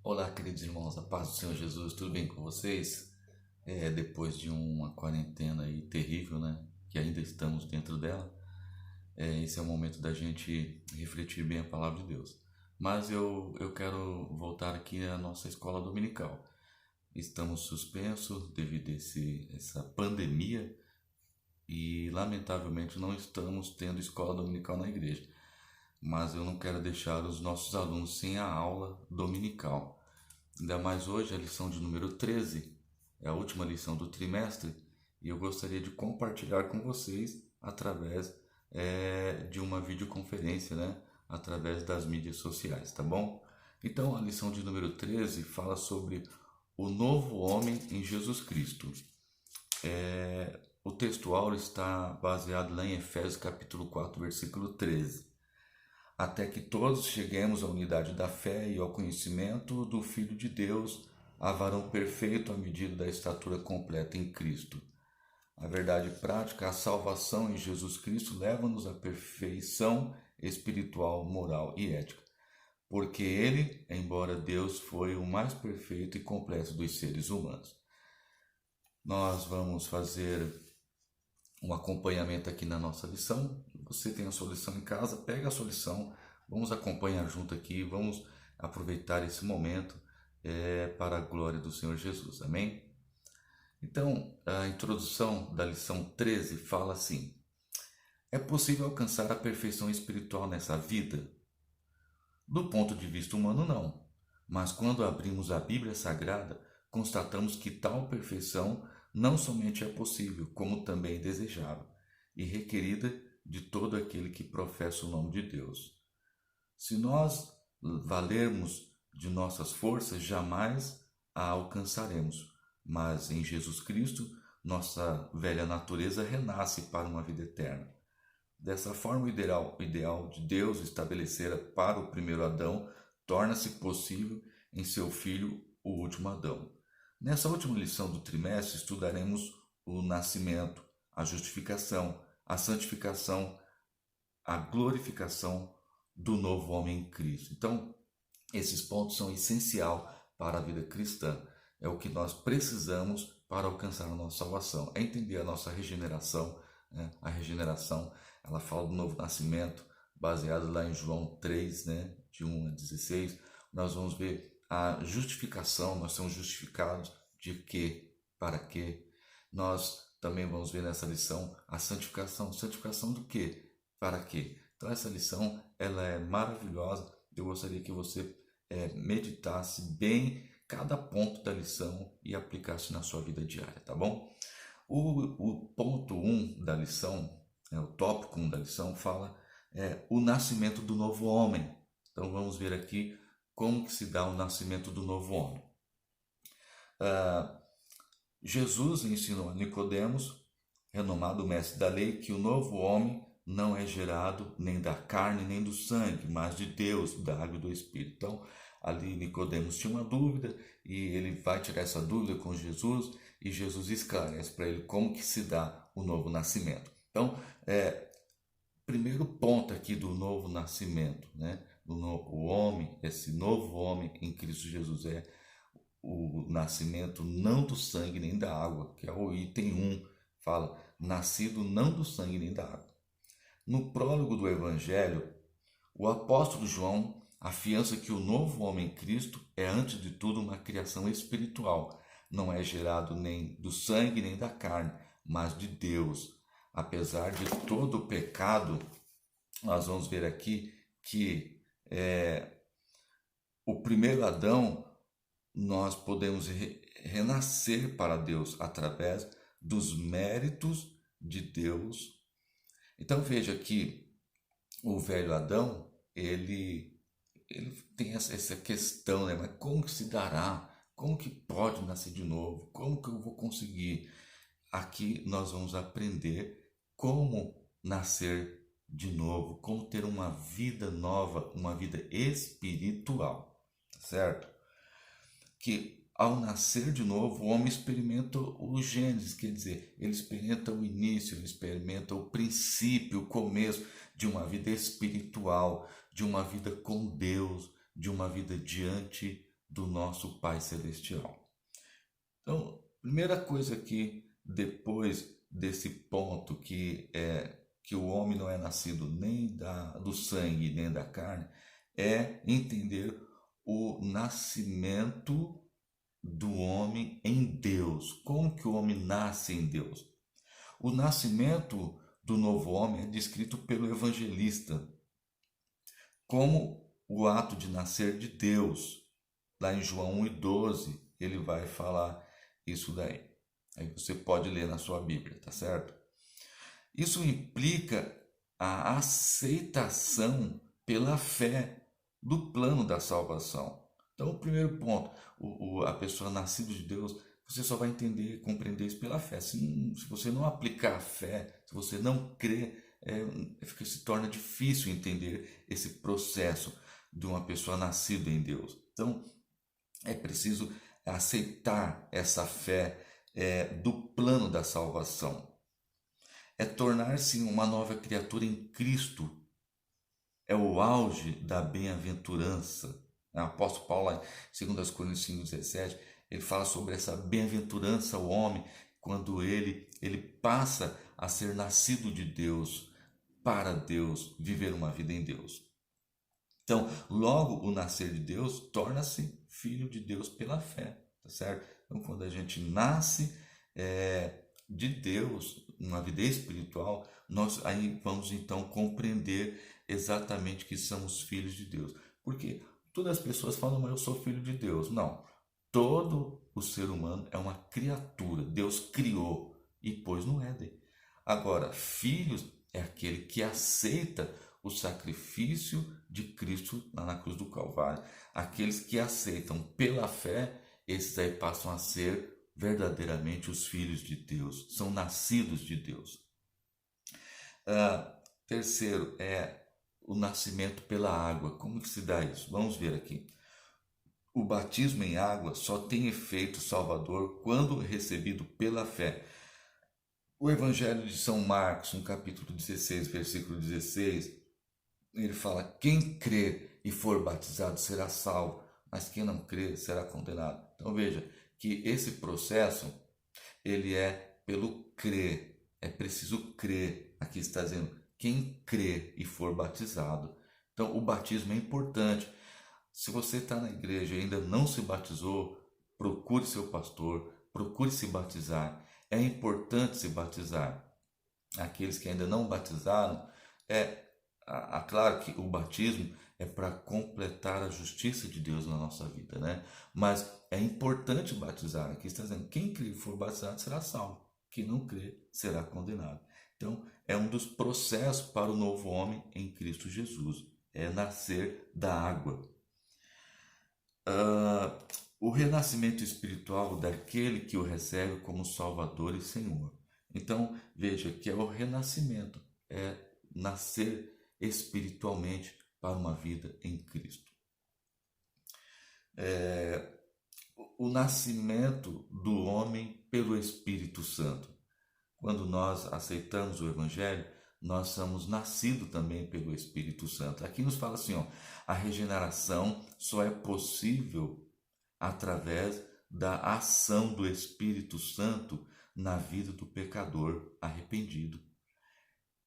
Olá, queridos irmãos, a paz do Senhor Jesus, tudo bem com vocês? Depois de uma quarentena aí terrível, né? Que ainda estamos dentro dela, esse é o momento da gente refletir bem a palavra de Deus. Mas eu quero voltar aqui à nossa escola dominical. Estamos suspensos devido a essa pandemia e, lamentavelmente, não estamos tendo escola dominical na igreja. Mas eu não quero deixar os nossos alunos sem a aula dominical. Ainda mais hoje, a lição de número 13 é a última lição do trimestre e eu gostaria de compartilhar com vocês através de uma videoconferência, né? Através das mídias sociais, tá bom? Então, a lição de número 13 fala sobre o novo homem em Jesus Cristo. O texto áureo está baseado lá em Efésios capítulo 4, versículo 13. Até que todos cheguemos à unidade da fé e ao conhecimento do Filho de Deus, a varão perfeito à medida da estatura completa em Cristo. A verdade prática, a salvação em Jesus Cristo leva-nos à perfeição espiritual, moral e ética. Porque ele, embora Deus, foi o mais perfeito e completo dos seres humanos. Nós vamos fazer um acompanhamento aqui na nossa lição. Você tem a sua lição em casa, pega a sua lição, vamos acompanhar junto aqui, vamos aproveitar esse momento para a glória do Senhor Jesus, amém? Então, a introdução da lição 13 fala assim: é possível alcançar a perfeição espiritual nessa vida? Do ponto de vista humano, não. Mas quando abrimos a Bíblia Sagrada, constatamos que tal perfeição não somente é possível, como também desejável e requerida de todo aquele que professa o nome de Deus. Se nós valermos de nossas forças, jamais a alcançaremos, mas em Jesus Cristo, nossa velha natureza renasce para uma vida eterna. Dessa forma, o ideal de Deus estabelecera para o primeiro Adão torna-se possível em seu filho, o último Adão. Nessa última lição do trimestre, estudaremos o nascimento, a justificação, a santificação, a glorificação do novo homem em Cristo. Então, esses pontos são essenciais para a vida cristã. É o que nós precisamos para alcançar a nossa salvação. É entender a nossa regeneração, né? A regeneração, ela fala do novo nascimento, baseado lá em João 3, né? De 1 a 16. Nós vamos ver a justificação, nós somos justificados de quê? Para quê? Nós também vamos ver nessa lição a santificação. Santificação do quê? Para quê? Então essa lição, ela é maravilhosa. Eu gostaria que você meditasse bem cada ponto da lição e aplicasse na sua vida diária, tá bom? O ponto 1 da lição, o tópico 1 da lição fala o nascimento do novo homem. Então vamos ver aqui como que se dá o nascimento do novo homem. Jesus ensinou a Nicodemos, renomado mestre da lei, que o novo homem não é gerado nem da carne nem do sangue, mas de Deus, da água e do Espírito. Então, ali Nicodemos tinha uma dúvida e ele vai tirar essa dúvida com Jesus e Jesus esclarece para ele como que se dá o novo nascimento. Então, primeiro ponto aqui do novo nascimento, né? O homem, esse novo homem em Cristo Jesus é o nascimento não do sangue nem da água, que é o item 1, fala, nascido não do sangue nem da água. No prólogo do Evangelho, o apóstolo João afiança que o novo homem em Cristo é, antes de tudo, uma criação espiritual. Não é gerado nem do sangue nem da carne, mas de Deus. Apesar de todo o pecado, nós vamos ver aqui que o primeiro Adão, nós podemos renascer para Deus através dos méritos de Deus. Então veja que o velho Adão, ele tem essa questão, né? Mas como que se dará? Como que pode nascer de novo? Como que eu vou conseguir? Aqui nós vamos aprender como nascer de novo, como ter uma vida nova, uma vida espiritual, certo? Que ao nascer de novo, o homem experimenta o Gênesis, quer dizer, ele experimenta o início, ele experimenta o princípio, o começo de uma vida espiritual, de uma vida com Deus, de uma vida diante do nosso Pai Celestial. Então, primeira coisa que depois desse ponto que o homem não é nascido nem do sangue nem da carne, é entender o nascimento do homem em Deus. Como que o homem nasce em Deus? O nascimento do novo homem é descrito pelo evangelista como o ato de nascer de Deus. Lá em João 1:12, ele vai falar isso daí. Aí você pode ler na sua Bíblia, tá certo? Isso implica a aceitação pela fé do plano da salvação. Então, o primeiro ponto, a pessoa nascida de Deus, você só vai entender, compreender isso pela fé. Se você não aplicar a fé, se você não crer, se torna difícil entender esse processo de uma pessoa nascida em Deus. Então, é preciso aceitar essa fé do plano da salvação. É tornar-se uma nova criatura em Cristo. É o auge da bem-aventurança. O apóstolo Paulo, em 2 Coríntios 5:17, ele fala sobre essa bem-aventurança ao homem quando ele passa a ser nascido de Deus, para Deus, viver uma vida em Deus. Então, logo o nascer de Deus torna-se filho de Deus pela fé, tá certo? Então, quando a gente nasce de Deus, uma vida espiritual, nós aí vamos então compreender exatamente que somos filhos de Deus. Porque todas as pessoas falam, mas eu sou filho de Deus. Não, todo o ser humano é uma criatura, Deus criou e pôs no Éden. Agora, filhos é aquele que aceita o sacrifício de Cristo lá na cruz do Calvário. Aqueles que aceitam pela fé, esses aí passam a ser verdadeiramente os filhos de Deus, são nascidos de Deus. Terceiro é o nascimento pela água. Como que se dá isso? Vamos ver aqui. O batismo em água só tem efeito salvador quando recebido pela fé. O Evangelho de São Marcos, no capítulo 16, versículo 16, ele fala: quem crer e for batizado será salvo, mas quem não crer será condenado. Então veja que esse processo ele é pelo crer. É preciso crer. Aqui está dizendo quem crer e for batizado. Então o batismo é importante. Se você está na igreja e ainda não se batizou, procure seu pastor, procure se batizar. É importante se batizar. Aqueles que ainda não batizaram, claro que o batismo é para completar a justiça de Deus na nossa vida, né? Mas é importante batizar. Aqui está dizendo, quem crer e for batizado será salvo, quem não crer será condenado. Então, é um dos processos para o novo homem em Cristo Jesus, é nascer da água. O renascimento espiritual daquele que o recebe como Salvador e Senhor. Então, veja que é o renascimento, é nascer espiritualmente para uma vida em Cristo. O nascimento do homem pelo Espírito Santo. Quando nós aceitamos o Evangelho, nós somos nascidos também pelo Espírito Santo. Aqui nos fala assim, a regeneração só é possível através da ação do Espírito Santo na vida do pecador arrependido.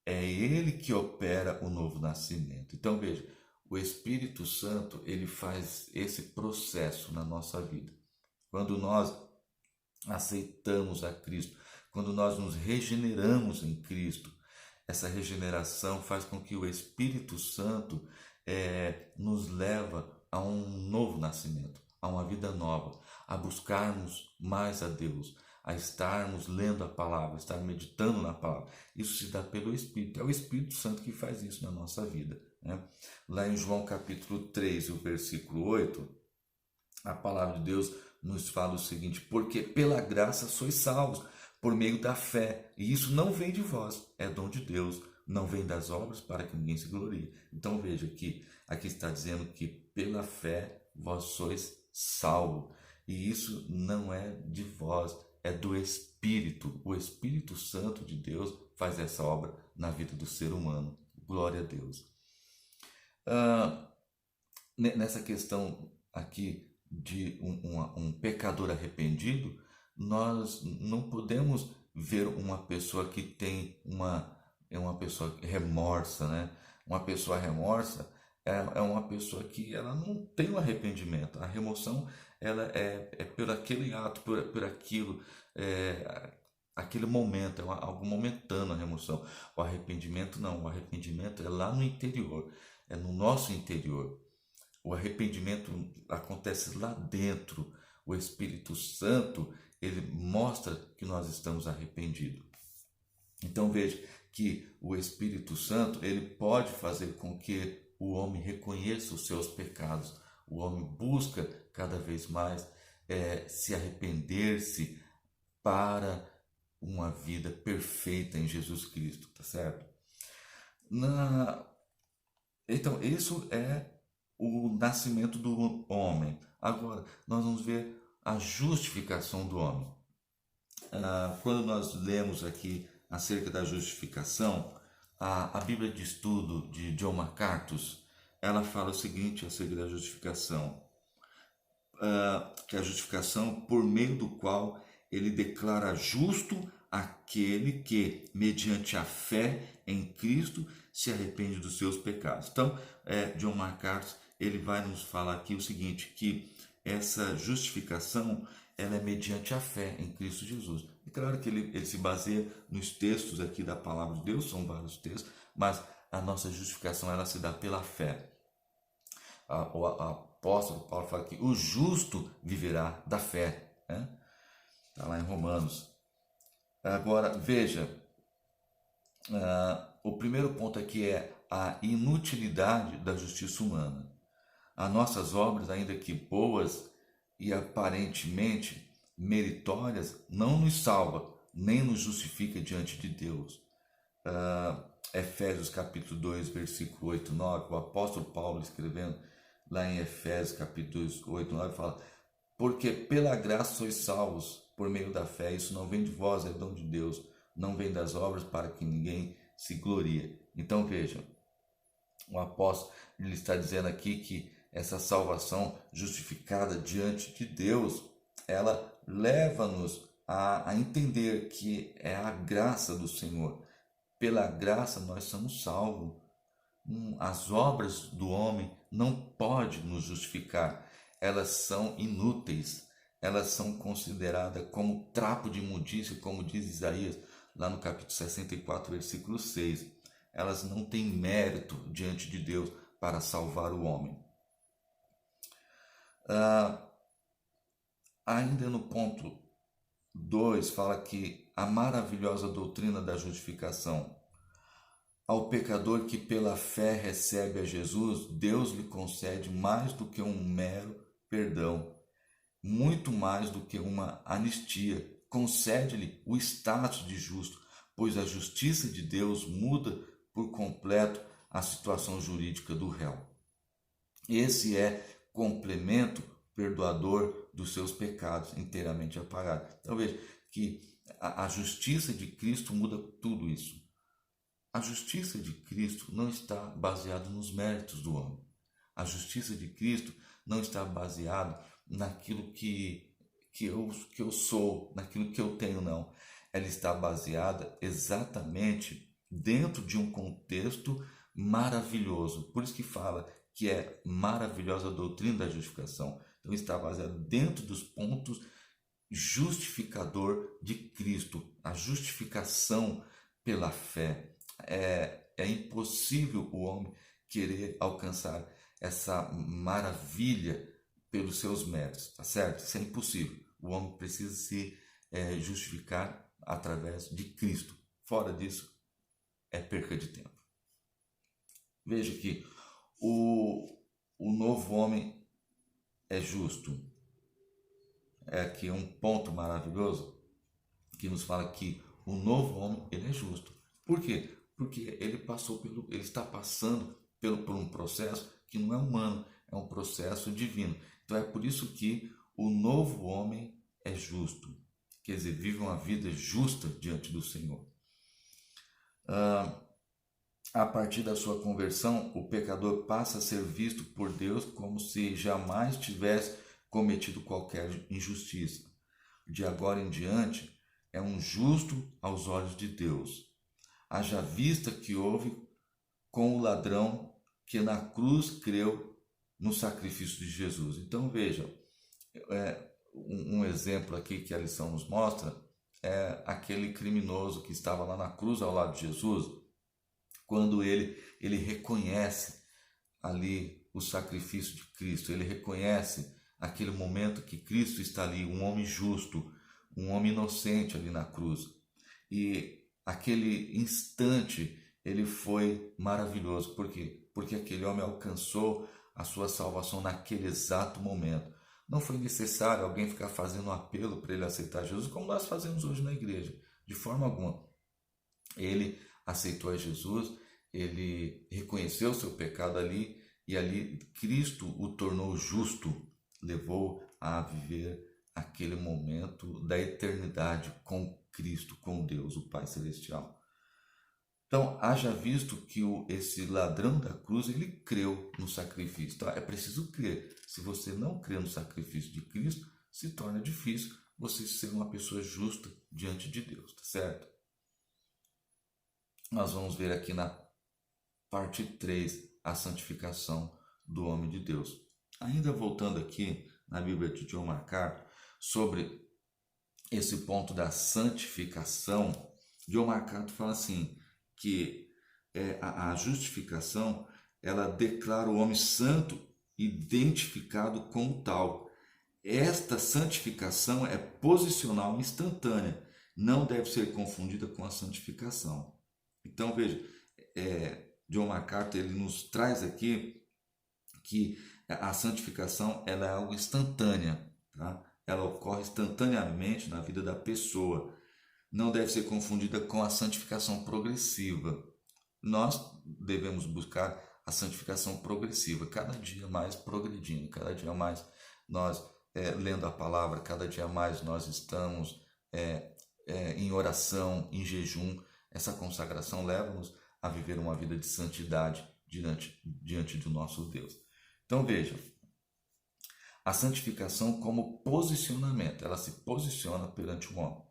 É ele que opera o novo nascimento. Então veja, o Espírito Santo ele faz esse processo na nossa vida. Quando nós aceitamos a Cristo, quando nós nos regeneramos em Cristo, essa regeneração faz com que o Espírito Santo nos leva a um novo nascimento, a uma vida nova, a buscarmos mais a Deus, a estarmos lendo a palavra, estar meditando na palavra. Isso se dá pelo Espírito. É o Espírito Santo que faz isso na nossa vida, né? Lá em João capítulo 3, o versículo 8, a palavra de Deus nos fala o seguinte: porque pela graça sois salvos, por meio da fé, e isso não vem de vós, é dom de Deus, não vem das obras para que ninguém se glorie. Então veja que aqui está dizendo que pela fé vós sois salvos, e isso não é de vós, é do Espírito. O Espírito Santo de Deus faz essa obra na vida do ser humano. Glória a Deus. Nessa questão aqui de um pecador arrependido, nós não podemos ver uma pessoa que tem uma pessoa remorsa, né? Uma pessoa remorsa é uma pessoa que ela não tem o arrependimento. A remoção ela é por aquele ato, por aquilo, aquele momento, algo momentâneo a remoção. O arrependimento não, o arrependimento é lá no interior, é no nosso interior. O arrependimento acontece lá dentro. O Espírito Santo, ele mostra que nós estamos arrependidos. Então veja que o Espírito Santo, ele pode fazer com que o homem reconheça os seus pecados. O homem busca cada vez mais se arrepender-se para uma vida perfeita em Jesus Cristo, tá certo? Então, isso é o nascimento do homem. Agora, nós vamos ver a justificação do homem. Quando nós lemos aqui acerca da justificação, a Bíblia de Estudo de John MacArthur, ela fala o seguinte acerca da justificação, que a justificação por meio do qual ele declara justo aquele que, mediante a fé em Cristo, se arrepende dos seus pecados. Então, John MacArthur, ele vai nos falar aqui o seguinte, que essa justificação, ela é mediante a fé em Cristo Jesus. É claro que ele se baseia nos textos aqui da palavra de Deus, são vários textos, mas a nossa justificação, ela se dá pela fé. O apóstolo Paulo fala que o justo viverá da fé, né? Está lá em Romanos. Agora, veja, o primeiro ponto aqui é a inutilidade da justiça humana. As nossas obras, ainda que boas e aparentemente meritórias, não nos salva, nem nos justifica diante de Deus. Efésios capítulo 2, versículo 8 e 9, o apóstolo Paulo escrevendo lá em Efésios capítulo 2, 8 e 9, fala: porque pela graça sois salvos, por meio da fé, isso não vem de vós, é dom de Deus, não vem das obras para que ninguém se glorie. Então vejam, o apóstolo ele está dizendo aqui que essa salvação justificada diante de Deus, ela leva-nos a entender que é a graça do Senhor. Pela graça nós somos salvos. As obras do homem não podem nos justificar. Elas são inúteis. Elas são consideradas como trapo de imundícia, como diz Isaías, lá no capítulo 64, versículo 6. Elas não têm mérito diante de Deus para salvar o homem. Ainda no ponto 2, fala que a maravilhosa doutrina da justificação. Ao pecador que pela fé recebe a Jesus, Deus lhe concede mais do que um mero perdão, muito mais do que uma anistia. Concede-lhe o status de justo, pois a justiça de Deus muda por completo a situação jurídica do réu. Esse é complemento perdoador dos seus pecados, inteiramente apagado. Então veja que a justiça de Cristo muda tudo isso. A justiça de Cristo não está baseada nos méritos do homem. A justiça de Cristo não está baseada naquilo que eu sou, naquilo que eu tenho, não. Ela está baseada exatamente dentro de um contexto maravilhoso. Por isso que fala que é maravilhosa a doutrina da justificação. Então está baseado dentro dos pontos justificador de Cristo. A justificação pela fé. É impossível o homem querer alcançar essa maravilha pelos seus méritos, tá certo? Isso é impossível. O homem precisa se justificar através de Cristo. Fora disso, é perca de tempo. Veja que o novo homem é justo. É aqui um ponto maravilhoso que nos fala que o novo homem ele é justo. Por quê? Porque ele está passando por um processo que não é humano, é um processo divino. Então é por isso que o novo homem é justo, quer dizer, vive uma vida justa diante do Senhor. A partir da sua conversão, o pecador passa a ser visto por Deus como se jamais tivesse cometido qualquer injustiça. De agora em diante, é um justo aos olhos de Deus. Haja vista que houve com o ladrão que na cruz creu no sacrifício de Jesus. Então veja, um exemplo aqui que a lição nos mostra é aquele criminoso que estava lá na cruz ao lado de Jesus, quando ele reconhece ali o sacrifício de Cristo, ele reconhece aquele momento que Cristo está ali, um homem justo, um homem inocente ali na cruz. E aquele instante ele foi maravilhoso. Por quê? Porque aquele homem alcançou a sua salvação naquele exato momento. Não foi necessário alguém ficar fazendo um apelo para ele aceitar Jesus, como nós fazemos hoje na igreja, de forma alguma. Ele aceitou a Jesus, ele reconheceu o seu pecado ali, e ali Cristo o tornou justo, levou a viver aquele momento da eternidade com Cristo, com Deus, o Pai Celestial. Então, haja visto que esse ladrão da cruz, ele creu no sacrifício. Então, é preciso crer. Se você não crê no sacrifício de Cristo, se torna difícil você ser uma pessoa justa diante de Deus, tá certo? Nós vamos ver aqui na parte 3, a santificação do homem de Deus. Ainda voltando aqui na Bíblia de John MacArthur, sobre esse ponto da santificação, John MacArthur fala assim, que a justificação, ela declara o homem santo, identificado como tal. Esta santificação é posicional e instantânea, não deve ser confundida com a santificação. Então veja, John MacArthur ele nos traz aqui que a santificação ela é algo instantânea, tá? Ela ocorre instantaneamente na vida da pessoa. Não deve ser confundida com a santificação progressiva. Nós devemos buscar a santificação progressiva, cada dia mais progredindo, cada dia mais nós lendo a palavra, cada dia mais nós estamos em oração, em jejum. Essa consagração leva-nos a viver uma vida de santidade diante do nosso Deus. Então veja, a santificação como posicionamento, ela se posiciona perante o homem.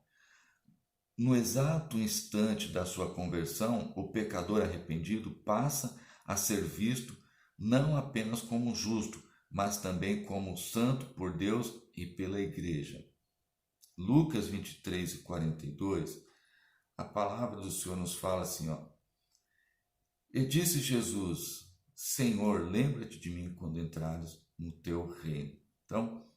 No exato instante da sua conversão, o pecador arrependido passa a ser visto não apenas como justo, mas também como santo por Deus e pela igreja. Lucas 23 e 42, a palavra do Senhor nos fala assim, ó. E disse Jesus, Senhor, lembra-te de mim quando entrares no teu reino. Então,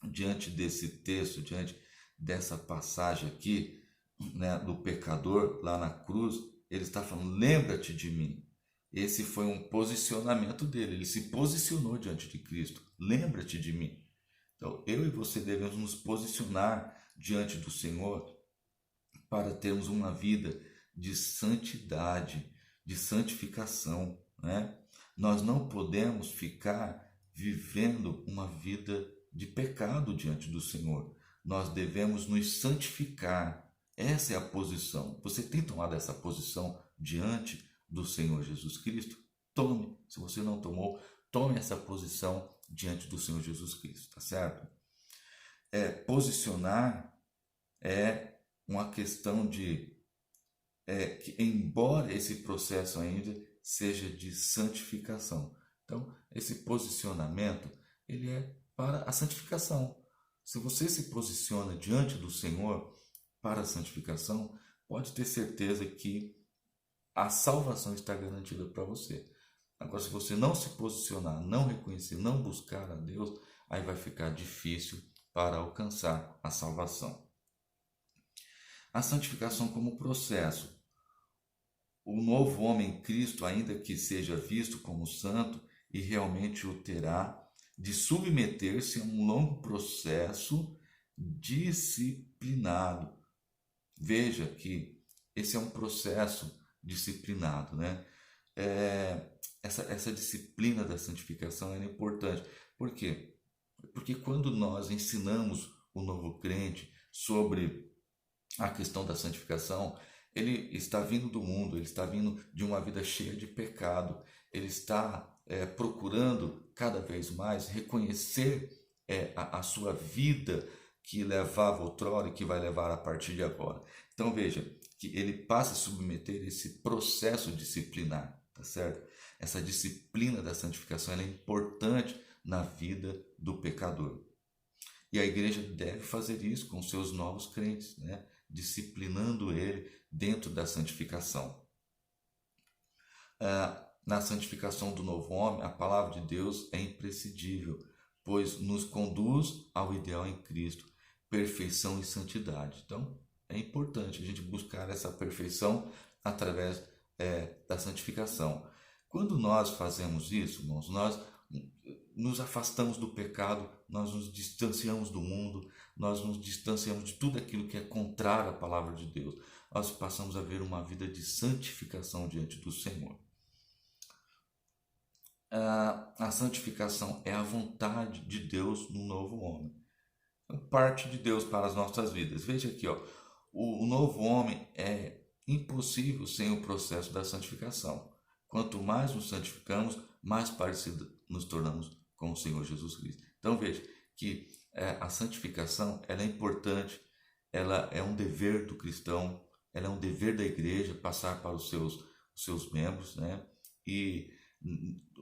diante desse texto, diante dessa passagem aqui, né, do pecador lá na cruz, ele está falando, lembra-te de mim. Esse foi um posicionamento dele, ele se posicionou diante de Cristo, lembra-te de mim. Então, eu e você devemos nos posicionar diante do Senhor para termos uma vida de santidade, de santificação, né? Nós não podemos ficar vivendo uma vida de pecado diante do Senhor. Nós devemos nos santificar. Essa é a posição. Você tem tomado essa posição diante do Senhor Jesus Cristo? Tome. Se você não tomou, tome essa posição diante do Senhor Jesus Cristo, tá certo? Posicionar é uma questão de que, embora esse processo ainda seja de santificação. Então, esse posicionamento, ele é para a santificação. Se você se posiciona diante do Senhor para a santificação, pode ter certeza que a salvação está garantida para você. Agora, se você não se posicionar, não reconhecer, não buscar a Deus, aí vai ficar difícil para alcançar a salvação. A santificação como processo. O novo homem em Cristo, ainda que seja visto como santo, e realmente o terá, de submeter-se a um longo processo disciplinado. Veja que esse é um processo disciplinado, né? Essa disciplina da santificação é importante. Por quê? Porque quando nós ensinamos o novo crente sobre a questão da santificação, ele está vindo do mundo, ele está vindo de uma vida cheia de pecado, ele está procurando cada vez mais reconhecer a sua vida que levava outrora e que vai levar a partir de agora. Então veja que ele passa a submeter esse processo disciplinar, tá certo? Essa disciplina da santificação ela é importante na vida do pecador. E a igreja deve fazer isso com seus novos crentes, né? Disciplinando ele dentro da santificação. Na santificação do novo homem, a palavra de Deus é imprescindível, pois nos conduz ao ideal em Cristo, perfeição e santidade. Então, é importante a gente buscar essa perfeição através da santificação. Quando nós fazemos isso, irmãos, nós nos afastamos do pecado, nós nos distanciamos do mundo, nós nos distanciamos de tudo aquilo que é contrário à palavra de Deus. Nós passamos a ver uma vida de santificação diante do Senhor. A santificação é a vontade de Deus no novo homem. Parte de Deus para as nossas vidas. Veja aqui, ó, o novo homem é impossível sem o processo da santificação. Quanto mais nos santificamos, mais parecidos nos tornamos com o Senhor Jesus Cristo. Então veja que a santificação ela é importante, ela é um dever do cristão, ela é um dever da igreja passar para os seus membros, né? E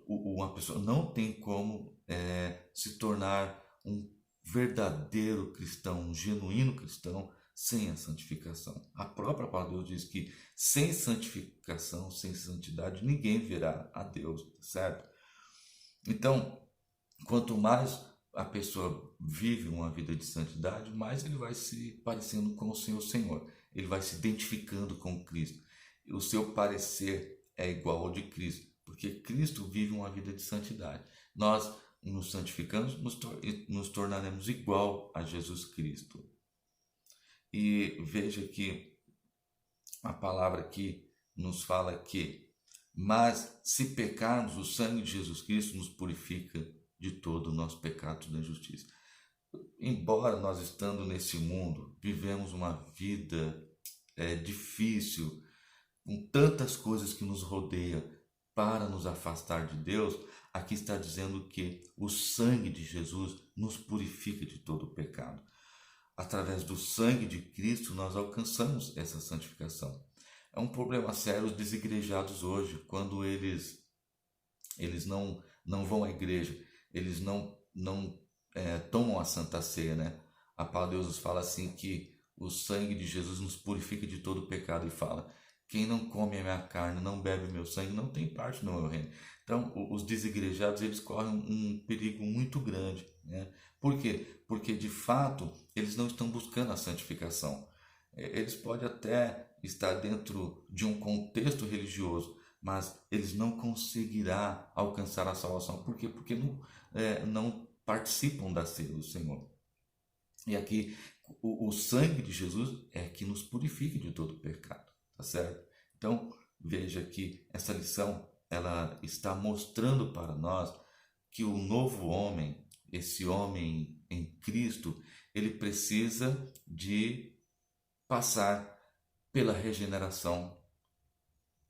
uma pessoa não tem como se tornar um verdadeiro cristão, um genuíno cristão, sem a santificação. A própria palavra de Deus diz que sem santificação, sem santidade, ninguém verá a Deus, certo? Então, quanto mais a pessoa vive uma vida de santidade, mais ele vai se parecendo com o Senhor. Ele vai se identificando com Cristo. O seu parecer é igual ao de Cristo, porque Cristo vive uma vida de santidade. Nós nos santificamos, nos tornaremos igual a Jesus Cristo. E veja que a palavra aqui nos fala que, mas se pecarmos, o sangue de Jesus Cristo nos purifica de todo o nosso pecado da injustiça. Embora nós estando nesse mundo, vivemos uma vida difícil, com tantas coisas que nos rodeiam para nos afastar de Deus, aqui está dizendo que o sangue de Jesus nos purifica de todo o pecado. Através do sangue de Cristo nós alcançamos essa santificação. É um problema sério os desigrejados hoje, quando eles não vão à igreja, eles não tomam a Santa Ceia, né? A palavra de Deus nos fala assim que o sangue de Jesus nos purifica de todo o pecado e fala: quem não come a minha carne, não bebe o meu sangue, não tem parte no meu reino. Então, os desigrejados, eles correm um perigo muito grande, né? Por quê? Porque, de fato, eles não estão buscando a santificação. Eles podem até estar dentro de um contexto religioso, mas eles não conseguirão alcançar a salvação. Por quê? Porque não participam da ceia do Senhor. E aqui, o sangue de Jesus é que nos purifica de todo o pecado, tá certo? Então, veja que essa lição, ela está mostrando para nós que o novo homem, esse homem em Cristo, ele precisa de passar pela regeneração,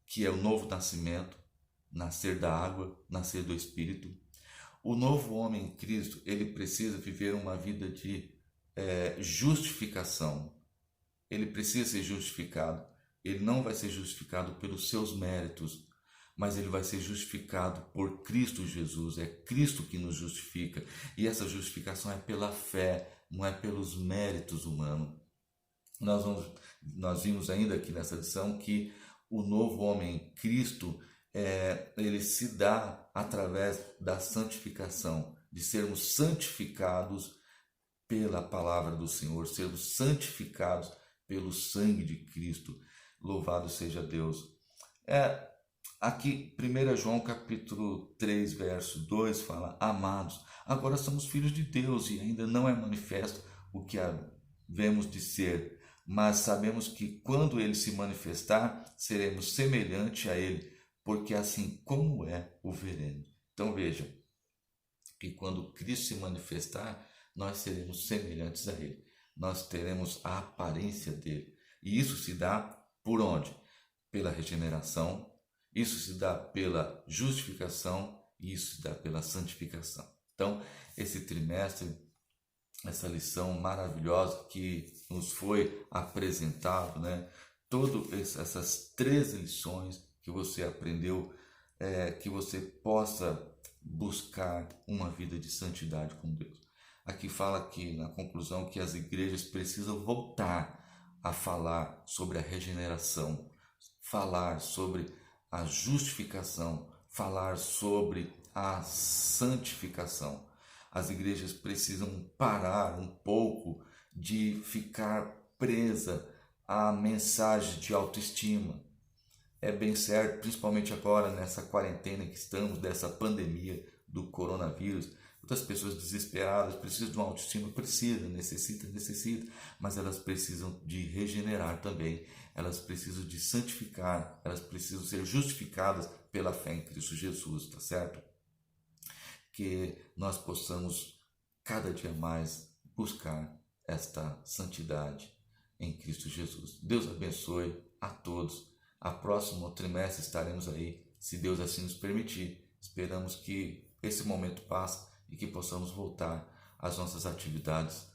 que é o novo nascimento, nascer da água, nascer do Espírito. O novo homem em Cristo, ele precisa viver uma vida de justificação. Ele precisa ser justificado. Ele não vai ser justificado pelos seus méritos, mas ele vai ser justificado por Cristo Jesus. É Cristo que nos justifica. E essa justificação é pela fé, não é pelos méritos humanos. Nós vimos ainda aqui nessa lição que o novo homem em Cristo, ele se dá através da santificação, de sermos santificados pela palavra do Senhor, sermos santificados pelo sangue de Cristo. Louvado seja Deus. Aqui, 1 João capítulo 3, verso 2 fala: amados, agora somos filhos de Deus e ainda não é manifesto o que havemos de ser, mas sabemos que quando ele se manifestar, seremos semelhante a ele, porque assim como o veremos. Então veja, que quando Cristo se manifestar, nós seremos semelhantes a ele, nós teremos a aparência dele. E isso se dá por onde? Pela regeneração, isso se dá pela justificação e isso se dá pela santificação. Então, esse trimestre essa lição maravilhosa que nos foi apresentado, né? Todas essas 13 lições que você aprendeu, que você possa buscar uma vida de santidade com Deus. Aqui fala que, na conclusão, que as igrejas precisam voltar a falar sobre a regeneração, falar sobre a justificação, falar sobre a santificação. As igrejas precisam parar um pouco de ficar presa à mensagem de autoestima. É bem certo, principalmente agora nessa quarentena que estamos, dessa pandemia do coronavírus, muitas pessoas desesperadas precisam de uma autoestima, necessita, mas elas precisam de regenerar também, elas precisam de santificar, elas precisam ser justificadas pela fé em Cristo Jesus, tá certo? Que nós possamos cada dia mais buscar esta santidade em Cristo Jesus. Deus abençoe a todos. A próximo trimestre estaremos aí, se Deus assim nos permitir. Esperamos que esse momento passe e que possamos voltar às nossas atividades,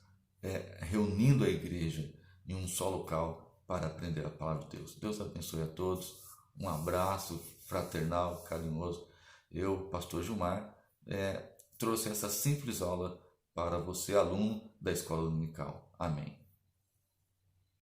reunindo a igreja em um só local para aprender a palavra de Deus. Deus abençoe a todos. Um abraço fraternal, carinhoso. Eu, pastor Gilmar, trouxe essa simples aula para você, aluno da Escola Dominical. Amém.